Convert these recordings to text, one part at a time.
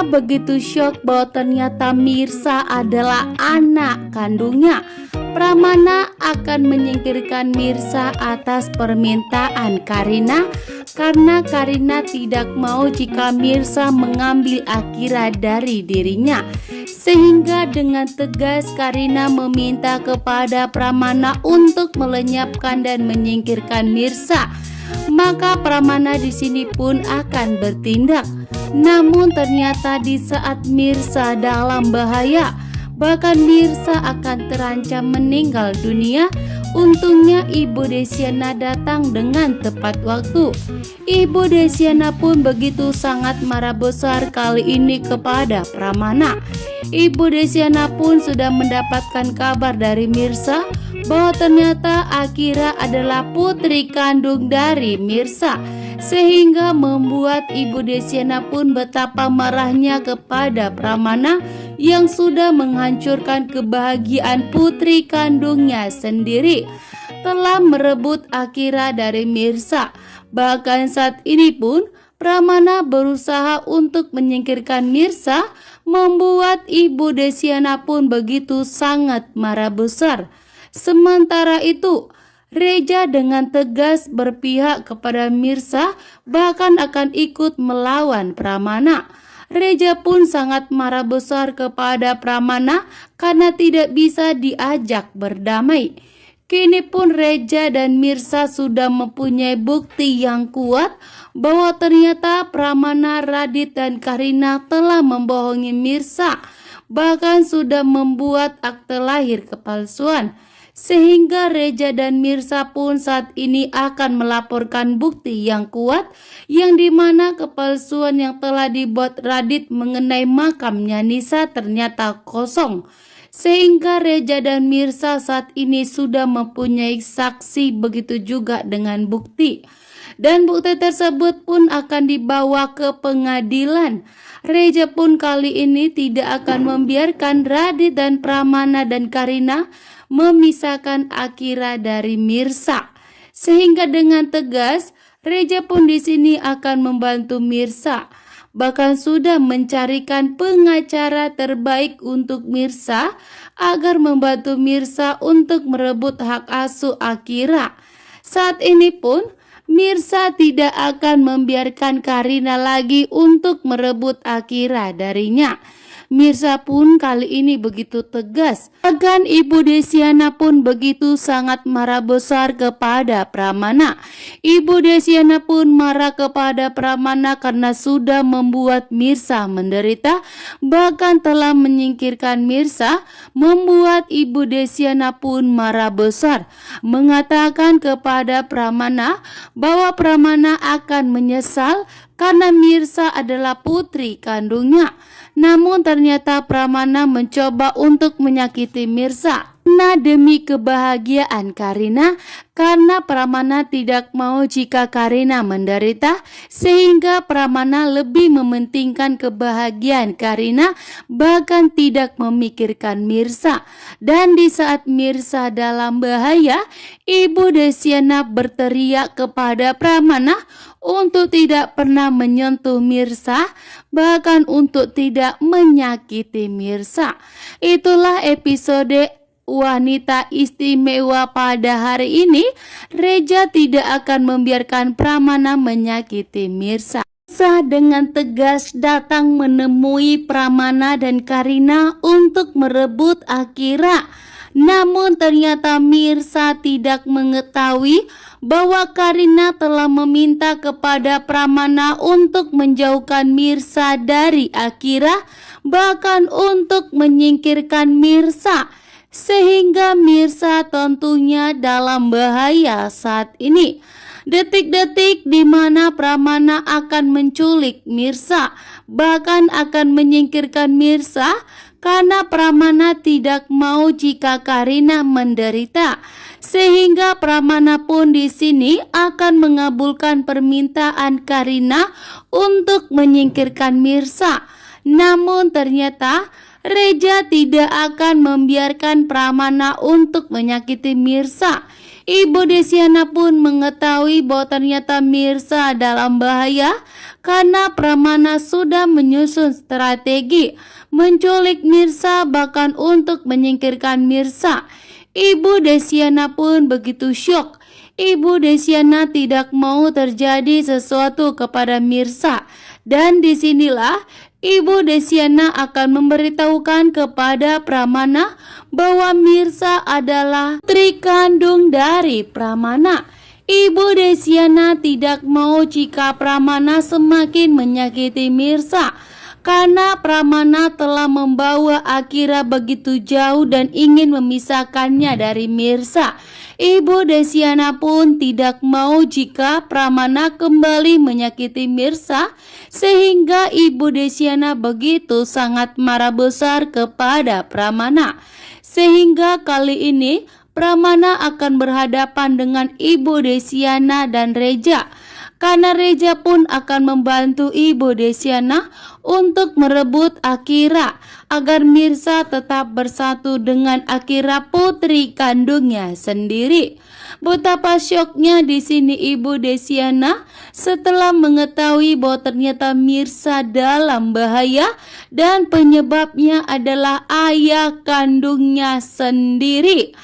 Pramana begitu syok bahwa ternyata Mirsa adalah anak kandungnya. Pramana akan menyingkirkan Mirsa atas permintaan Karina karena Karina tidak mau jika Mirsa mengambil Akira dari dirinya. Sehingga dengan tegas Karina meminta kepada Pramana untuk melenyapkan dan menyingkirkan Mirsa. Maka Pramana di sini pun akan bertindak. Namun ternyata di saat Mirsa dalam bahaya, bahkan Mirsa akan terancam meninggal dunia, untungnya Ibu Desyana datang dengan tepat waktu. Ibu Desyana pun begitu sangat marah besar kali ini kepada Pramana. Ibu Desyana pun sudah mendapatkan kabar dari Mirsa bahwa ternyata Akira adalah putri kandung dari Mirsa, sehingga membuat Ibu Desyana pun betapa marahnya kepada Pramana yang sudah menghancurkan kebahagiaan putri kandungnya sendiri, telah merebut Akira dari Mirsa. Bahkan saat ini pun Pramana berusaha untuk menyingkirkan Mirsa, membuat Ibu Desyana pun begitu sangat marah besar. Sementara itu, Reja dengan tegas berpihak kepada Mirsa, bahkan akan ikut melawan Pramana. Reja pun sangat marah besar kepada Pramana karena tidak bisa diajak berdamai. Kini pun Reja dan Mirsa sudah mempunyai bukti yang kuat bahwa ternyata Pramana, Radit, dan Karina telah membohongi Mirsa, bahkan sudah membuat akte lahir kepalsuan. Sehingga Reja dan Mirsa pun saat ini akan melaporkan bukti yang kuat, yang dimana kepalsuan yang telah dibuat Radit mengenai makamnya Nisa ternyata kosong. Sehingga Reja dan Mirsa saat ini sudah mempunyai saksi, begitu juga dengan bukti. Dan bukti tersebut pun akan dibawa ke pengadilan. Reja pun kali ini tidak akan membiarkan Radit dan Pramana dan Karina memisahkan Akira dari Mirsa. Sehingga dengan tegas Reja pun di sini akan membantu Mirsa, bahkan sudah mencarikan pengacara terbaik untuk Mirsa agar membantu Mirsa untuk merebut hak asuh Akira. Saat ini pun Mirsa tidak akan membiarkan Karina lagi untuk merebut Akira darinya. Mirsa pun kali ini begitu tegas. Bahkan Ibu Desyana pun begitu sangat marah besar kepada Pramana. Ibu Desyana pun marah kepada Pramana karena sudah membuat Mirsa menderita, bahkan telah menyingkirkan Mirsa, membuat Ibu Desyana pun marah besar, mengatakan kepada Pramana bahwa Pramana akan menyesal karena Mirsa adalah putri kandungnya. Namun ternyata Pramana mencoba untuk menyakiti Mirsa demi kebahagiaan Karina, karena Pramana tidak mau jika Karina menderita, sehingga Pramana lebih mementingkan kebahagiaan Karina, bahkan tidak memikirkan Mirsa. Dan di saat Mirsa dalam bahaya, Ibu Desyana berteriak kepada Pramana untuk tidak pernah menyentuh Mirsa, bahkan untuk tidak menyakiti Mirsa. Itulah episode wanita istimewa pada hari ini. Reja tidak akan membiarkan Pramana menyakiti Mirsa. Mirsa dengan tegas datang menemui Pramana dan Karina untuk merebut Akira. Namun ternyata Mirsa tidak mengetahui bahwa Karina telah meminta kepada Pramana untuk menjauhkan Mirsa dari Akira, bahkan untuk menyingkirkan Mirsa. Sehingga Mirsa tentunya dalam bahaya saat ini. Detik-detik di mana Pramana akan menculik Mirsa, bahkan akan menyingkirkan Mirsa, karena Pramana tidak mau jika Karina menderita. Sehingga Pramana pun di sini akan mengabulkan permintaan Karina untuk menyingkirkan Mirsa. Namun ternyata Reja tidak akan membiarkan Pramana untuk menyakiti Mirsa. Ibu Desiana pun mengetahui bahwa ternyata Mirsa dalam bahaya karena Pramana sudah menyusun strategi menculik Mirsa, bahkan untuk menyingkirkan Mirsa. Ibu Desiana pun begitu syok. Ibu Desiana tidak mau terjadi sesuatu kepada Mirsa, dan disinilah Ibu Desiana akan memberitahukan kepada Pramana bahwa Mirsa adalah putri kandung dari Pramana. Ibu Desiana tidak mau jika Pramana semakin menyakiti Mirsa, karena Pramana telah membawa Akira begitu jauh dan ingin memisahkannya dari Mirsa. Ibu Desiana pun tidak mau jika Pramana kembali menyakiti Mirsa, sehingga Ibu Desiana begitu sangat marah besar kepada Pramana. Sehingga kali ini Pramana akan berhadapan dengan Ibu Desiana dan Reja, karena Reja pun akan membantu Ibu Desiana untuk merebut Akira agar Mirsa tetap bersatu dengan Akira, putri kandungnya sendiri. Betapa syoknya di sini Ibu Desiana setelah mengetahui bahwa ternyata Mirsa dalam bahaya dan penyebabnya adalah ayah kandungnya sendiri.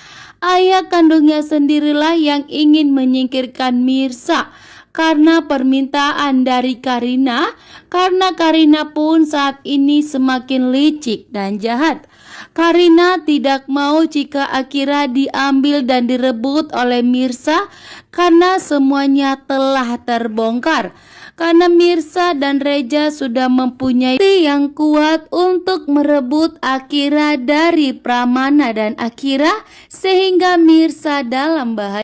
Ayah kandungnya sendirilah yang ingin menyingkirkan Mirsa karena permintaan dari Karina, karena Karina pun saat ini semakin licik dan jahat. Karina tidak mau jika Akira diambil dan direbut oleh Mirsa karena semuanya telah terbongkar. Karena Mirsa dan Reja sudah mempunyai bukti yang kuat untuk merebut Akira dari Pramana dan Akira, sehingga Mirsa dalam bahaya.